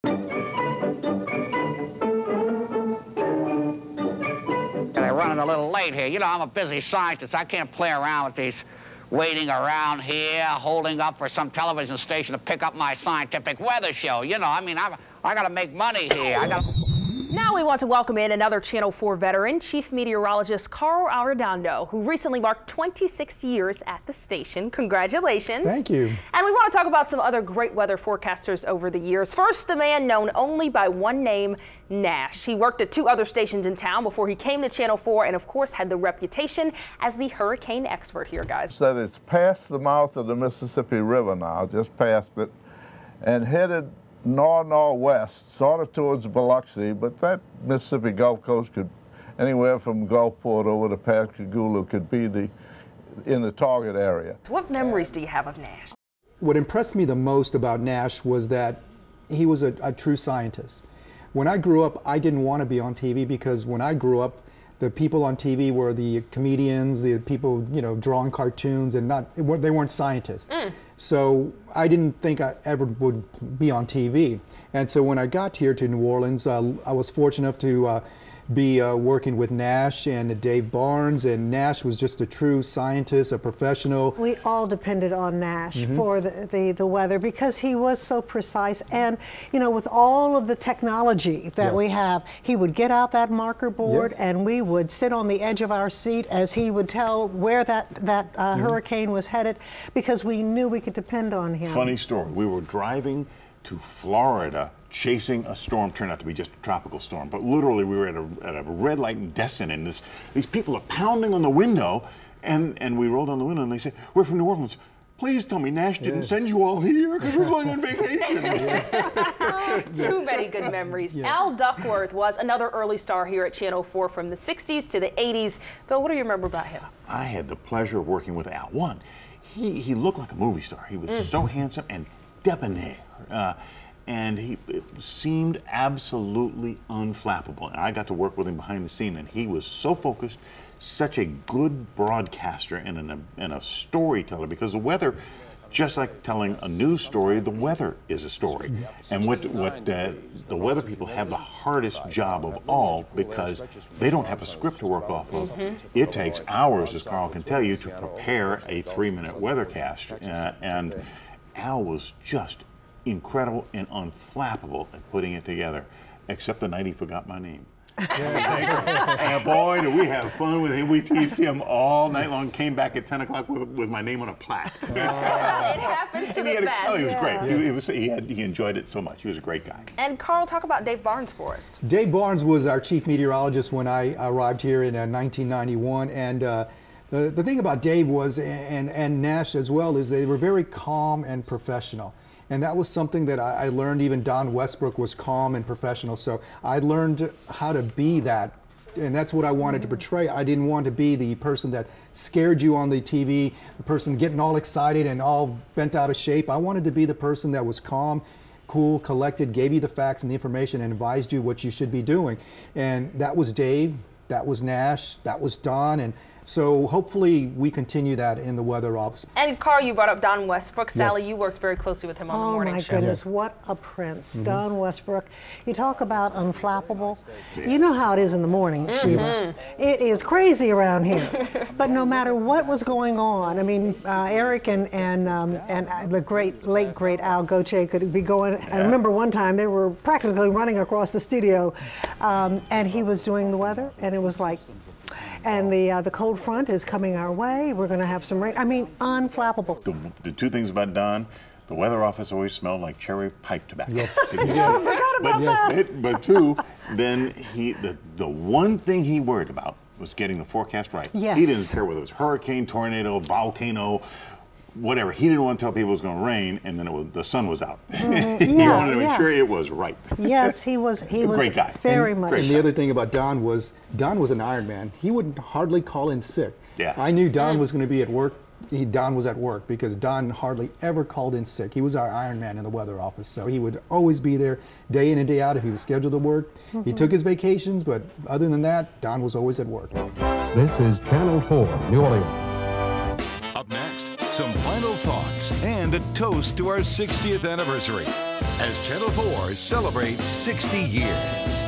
They're running a little late here. You know, I'm a busy scientist. I can't play around with these waiting around here, holding up for some television station to pick up my scientific weather show. You know, I mean, I got to make money here. Now we want to welcome in another Channel 4 veteran, Chief Meteorologist Carl Arredondo, who recently marked 26 years at the station. Congratulations. Thank you. And we want to talk about some other great weather forecasters over the years. First, the man known only by one name, Nash. He worked at 2 other stations in town before he came to Channel 4 and, of course, had the reputation as the hurricane expert here, guys. Said it's past the mouth of the Mississippi River now, just past it, and headed north-northwest, sort of towards Biloxi, but that Mississippi Gulf Coast could, anywhere from Gulfport over to Pascagoula, could be in the target area. What memories do you have of Nash? What impressed me the most about Nash was that he was a true scientist. When I grew up, I didn't want to be on TV because when I grew up, the people on TV were the comedians, the people, you know, drawing cartoons, and they weren't scientists. So I didn't think I ever would be on TV. And so when I got here to New Orleans, I was fortunate enough to be working with Nash and Dave Barnes, and Nash was just a true scientist, a professional. We all depended on Nash for the weather because he was so precise, and you know, with all of the technology that we have, he would get out that marker board and we would sit on the edge of our seat as he would tell where that hurricane was headed, because we knew we could depend on him. Funny story, we were driving to Florida chasing a storm, turned out to be just a tropical storm, but literally we were at a red light in Destin, and these people are pounding on the window, and we rolled down the window and they say, "We're from New Orleans. Please tell me Nash didn't send you all here because we're going on vacation." Too many good memories. Al Duckworth was another early star here at Channel 4 from the 60s to the 80s. Bill, what do you remember about him? I had the pleasure of working with Al. One, he looked like a movie star. He was so handsome and debonair. And he seemed absolutely unflappable. And I got to work with him behind the scene, and he was so focused, such a good broadcaster and a storyteller, because the weather, just like telling a news story, the weather is a story. And what the weather people have the hardest job of all, because they don't have a script to work off of. It takes hours, as Carl can tell you, to prepare a 3-minute weathercast. And Al was just incredible and unflappable at putting it together, except the night he forgot my name. And boy, did we have fun with him. We teased him all night long, came back at 10 o'clock with my name on a plaque. It happens to the best. Oh, he was great. He enjoyed it so much. He was a great guy. And Carl, talk about Dave Barnes for us. Dave Barnes was our chief meteorologist when I arrived here in 1991, and the thing about Dave was, and Nash as well, is they were very calm and professional. And that was something that I learned. Even Don Westbrook was calm and professional. So I learned how to be that. And that's what I wanted to portray. I didn't want to be the person that scared you on the TV, the person getting all excited and all bent out of shape. I wanted to be the person that was calm, cool, collected, gave you the facts and the information, and advised you what you should be doing. And that was Dave, that was Nash, that was Don. And so hopefully we continue that in the weather office. And Carl, you brought up Don Westbrook. Sally, you worked very closely with him on the morning show. Oh my goodness, what a prince. Don Westbrook. You talk about unflappable. You know how it is in the morning, Sheila. It is crazy around here. But no matter what was going on, I mean, Eric and the late great Al Goche could be going. I remember one time they were practically running across the studio, and he was doing the weather, and it was like, and the cold front is coming our way. We're going to have some rain. I mean, unflappable. The 2 things about Don: the weather office always smelled like cherry pipe tobacco. Yes. I forgot about that. But 2, then the one thing he worried about was getting the forecast right. Yes. He didn't care whether it was hurricane, tornado, volcano, whatever. He didn't want to tell people it was going to rain, and then the sun was out. He wanted to make sure it was right. Yes, he was a great guy. Very much. And the other thing about Don was an Iron Man. He would hardly call in sick. Yeah. I knew Don was going to be at work. Don was at work because Don hardly ever called in sick. He was our Iron Man in the weather office, so he would always be there day in and day out if he was scheduled to work. He took his vacations, but other than that, Don was always at work. This is Channel 4, New Orleans. Up next, some final thoughts and a toast to our 60th anniversary. as Channel 4 celebrates 60 years.